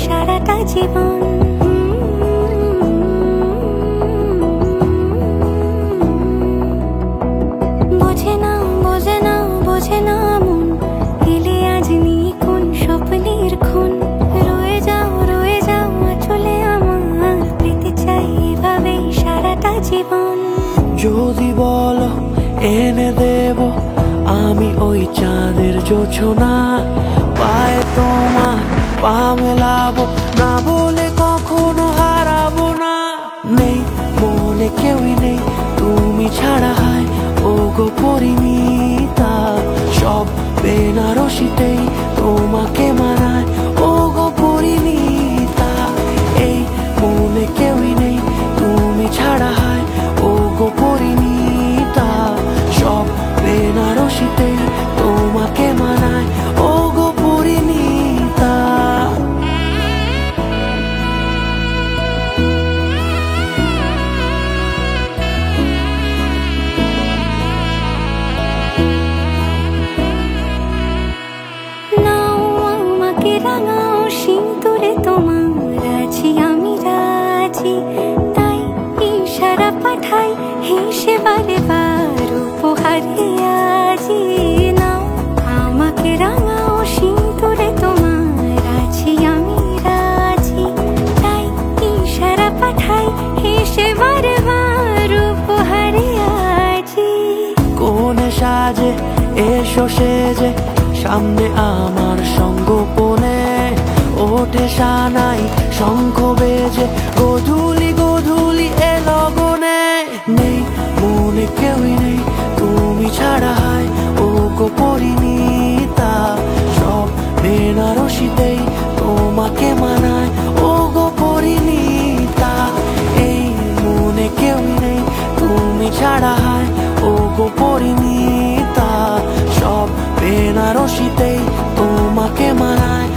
সারাটা জীবন। বোঝে না বোঝে না বোঝে না মন, এলে আজ নিখুন স্বপ্নের খুন। রয়ে যাও চলে আমার, পেতে চাই এভাবেই সারাটা জীবন। যদি বলো এনে দেব আমি ওই চাঁদের জোছনা, পায়ে তোমার পা মেলাবো, না বলে কখনো হারাবো না। নেই মনে কেউই নেই তুমি ছাড়া, হায় ও গো পরিণীতা। সব বেনারসিতেই তোমাকে মানায় ও গো পরিণীতা। এই মনে কেউই নেই তুমি ছাড়া, হায় ও গো পরিণীতা। সব বেনারসিতেই তোমাকে মানায় ও গো পরিণীতা। নাও আমাকে রাঙাও সিঁদুরে তোমার, আছি আমি রাজি। তাই ইশারা পাঠাই হেসে বারে বার উপহারে আজি। নাও আমাকে রাঙাও সিঁদুরে তোমার, আছি আমি রাজি। তাই ইশারা পাঠাই হেসে বারে বার উপহারে আজি। কোনে সাজে এসো সেজে সামনে আমার সঙ্গোপনে, ওঠে সানাই শঙ্খ বেজে গধূলি গধূলি এ লগনে। নেই মনে কেউই নেই তুমি ছাড়া, হায় ও গো পরিণীতা। সব বেনারসিতেই তোমাকে মানায় ও গো পরিণীতা। এই মনে কেউই নেই তুমি ছাড়া, হায় ও গো পরিণীতা। সব বেনারসিতেই তোমাকে মানায়